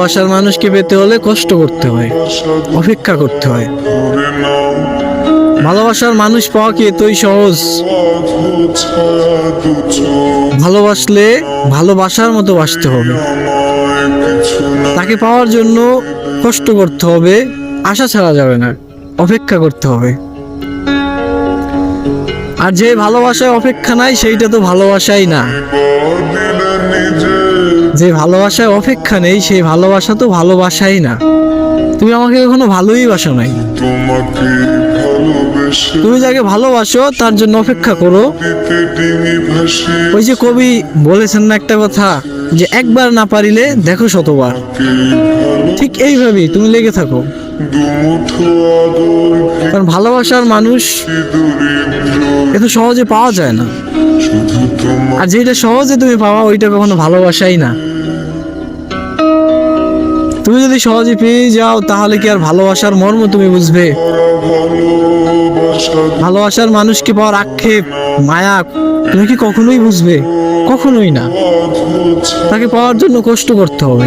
ভালোবাসার মানুষকে পেতে হলে কষ্ট করতে হয়, অপেক্ষা করতে হয়। ভালোবাসার মানুষ পাওয়া কি এতই সহজ? ভালোবাসলে ভালোবাসার মতো বাসতে হবে। তাকে পাওয়ার জন্য কষ্ট করতে হবে, আশা ছাড়া যাবে না, অপেক্ষা করতে হবে। আর যে ভালোবাসায় অপেক্ষা নাই সেইটা তো ভালোবাসাই না। যে ভালোবাসায় অপেক্ষা নেই সেই ভালোবাসা তো ভালোবাসাই না। তুমি আমাকে কখনো ভালোই বাসো নাই। তুমি যাকে ভালোবাসো তার জন্য অপেক্ষা করো। ওই যে কবি বলেছেন না একটা কথা, যে একবার না পারিলে দেখো শতবার। ঠিক এইভাবেই তুমি লেগে থাকো, কারণ ভালোবাসার মানুষ এত সহজে পাওয়া যায় না। আর যেটা সহজে তুমি পাওয়া ওইটা কখনো ভালোবাসাই না। তুমি যদি সহজে পেয়ে যাও তাহলে কি আর ভালোবাসার মর্ম তুমি বুঝবে? ভালোবাসার মানুষকে পাওয়ার আক্ষেপ, মায়া তুমি কি কখনোই বুঝবে? কখনোই না। তাকে পাওয়ার জন্য কষ্ট করতে হবে।